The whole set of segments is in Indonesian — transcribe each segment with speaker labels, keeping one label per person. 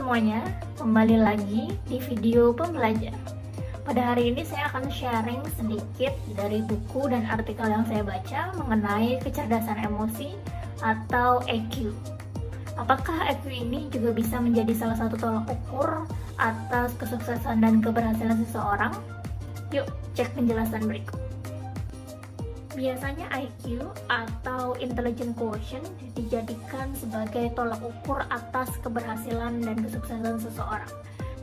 Speaker 1: semuanya, kembali lagi di video pembelajar. Pada hari ini saya akan sharing sedikit dari buku dan artikel yang saya baca mengenai kecerdasan emosi atau EQ. Apakah EQ ini juga bisa menjadi salah satu tolak ukur atas kesuksesan dan keberhasilan seseorang? Yuk, cek penjelasan berikut. Biasanya IQ atau Intelligence Quotient dijadikan sebagai tolak ukur atas keberhasilan dan kesuksesan seseorang.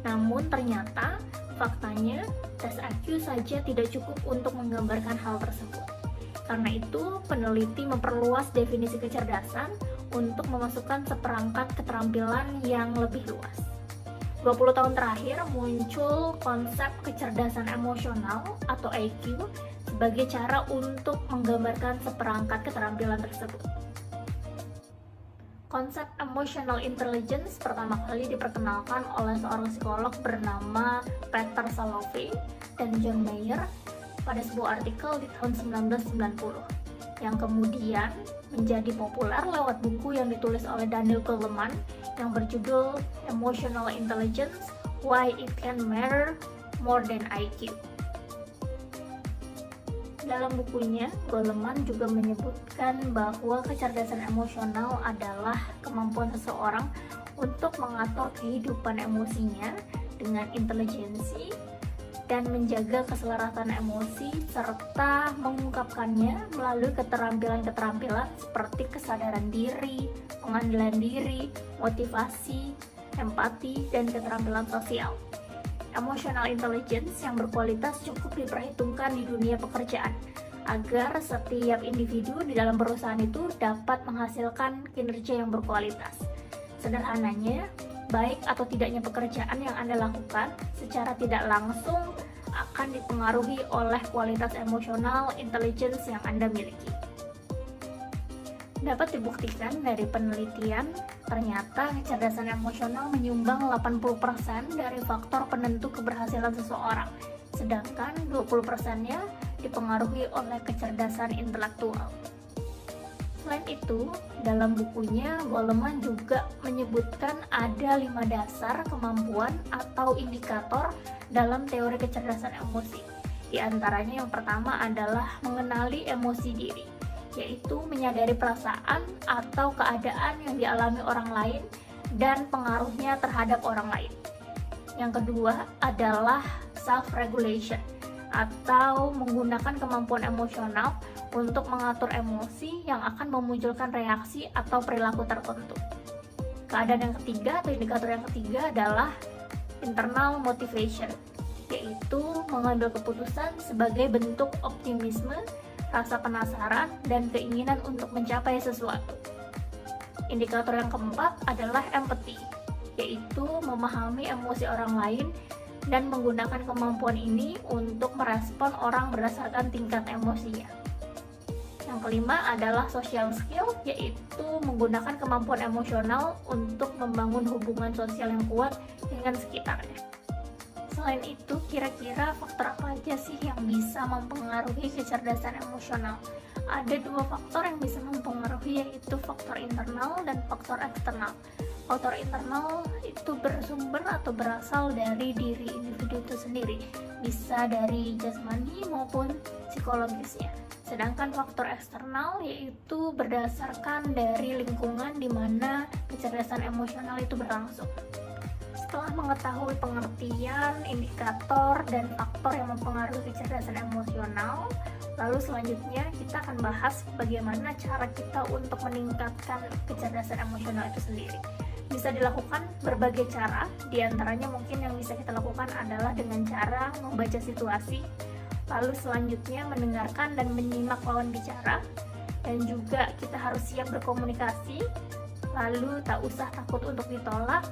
Speaker 1: Namun ternyata faktanya tes IQ saja tidak cukup untuk menggambarkan hal tersebut. Karena itu peneliti memperluas definisi kecerdasan untuk memasukkan seperangkat keterampilan yang lebih luas. 20 tahun terakhir muncul konsep kecerdasan emosional atau IQ sebagai cara untuk menggambarkan seperangkat keterampilan tersebut. Konsep emotional intelligence pertama kali diperkenalkan oleh seorang psikolog bernama Peter Salovey dan John Mayer pada sebuah artikel di tahun 1990 yang kemudian menjadi populer lewat buku yang ditulis oleh Daniel Goleman yang berjudul Emotional Intelligence: Why It Can Matter More Than IQ. Dalam bukunya, Goleman juga menyebutkan bahwa kecerdasan emosional adalah kemampuan seseorang untuk mengatur kehidupan emosinya dengan intelijensi dan menjaga keselarasan emosi serta mengungkapkannya melalui keterampilan-keterampilan seperti kesadaran diri, pengendalian diri, motivasi, empati, dan keterampilan sosial. Emotional intelligence yang berkualitas cukup diperhitungkan di dunia pekerjaan agar setiap individu di dalam perusahaan itu dapat menghasilkan kinerja yang berkualitas. Sederhananya, baik atau tidaknya pekerjaan yang Anda lakukan secara tidak langsung akan dipengaruhi oleh kualitas emotional intelligence yang Anda miliki. Dapat dibuktikan dari penelitian, ternyata kecerdasan emosional menyumbang 80% dari faktor penentu keberhasilan seseorang, sedangkan 20%-nya dipengaruhi oleh kecerdasan intelektual. Selain itu, dalam bukunya, Goleman juga menyebutkan ada 5 dasar kemampuan atau indikator dalam teori kecerdasan emosi. Di antaranya yang pertama adalah mengenali emosi diri, yaitu menyadari perasaan atau keadaan yang dialami orang lain dan pengaruhnya terhadap orang lain. Yang kedua adalah self-regulation atau menggunakan kemampuan emosional untuk mengatur emosi yang akan memunculkan reaksi atau perilaku tertentu. Keadaan yang ketiga atau indikator yang ketiga adalah internal motivation, yaitu mengambil keputusan sebagai bentuk optimisme, rasa penasaran, dan keinginan untuk mencapai sesuatu. Indikator yang keempat adalah empathy, yaitu memahami emosi orang lain dan menggunakan kemampuan ini untuk merespon orang berdasarkan tingkat emosinya. Yang kelima adalah social skill, yaitu menggunakan kemampuan emosional untuk membangun hubungan sosial yang kuat dengan sekitarnya. Selain itu, kira-kira faktor apa aja sih yang bisa mempengaruhi kecerdasan emosional? Ada 2 faktor yang bisa mempengaruhi, yaitu faktor internal dan faktor eksternal. Faktor internal itu bersumber atau berasal dari diri individu itu sendiri, bisa dari jasmani maupun psikologisnya. Sedangkan faktor eksternal yaitu berdasarkan dari lingkungan di mana kecerdasan emosional itu berlangsung. Setelah mengetahui pengertian, indikator, dan faktor yang mempengaruhi kecerdasan emosional, lalu selanjutnya kita akan bahas bagaimana cara kita untuk meningkatkan kecerdasan emosional itu sendiri. Bisa dilakukan berbagai cara, diantaranya mungkin yang bisa kita lakukan adalah dengan cara membaca situasi, lalu selanjutnya mendengarkan dan menyimak lawan bicara, dan juga kita harus siap berkomunikasi, lalu tak usah takut untuk ditolak,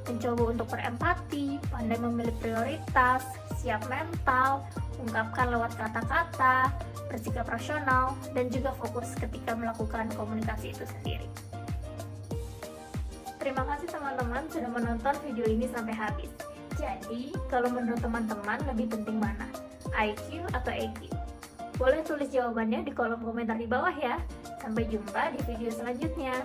Speaker 1: mencoba untuk berempati, pandai memilih prioritas, siap mental, ungkapkan lewat kata-kata, bersikap rasional, dan juga fokus ketika melakukan komunikasi itu sendiri. Terima kasih teman-teman sudah menonton video ini sampai habis. Jadi, kalau menurut teman-teman lebih penting mana? IQ atau EQ? Boleh tulis jawabannya di kolom komentar di bawah ya. Sampai jumpa di video selanjutnya.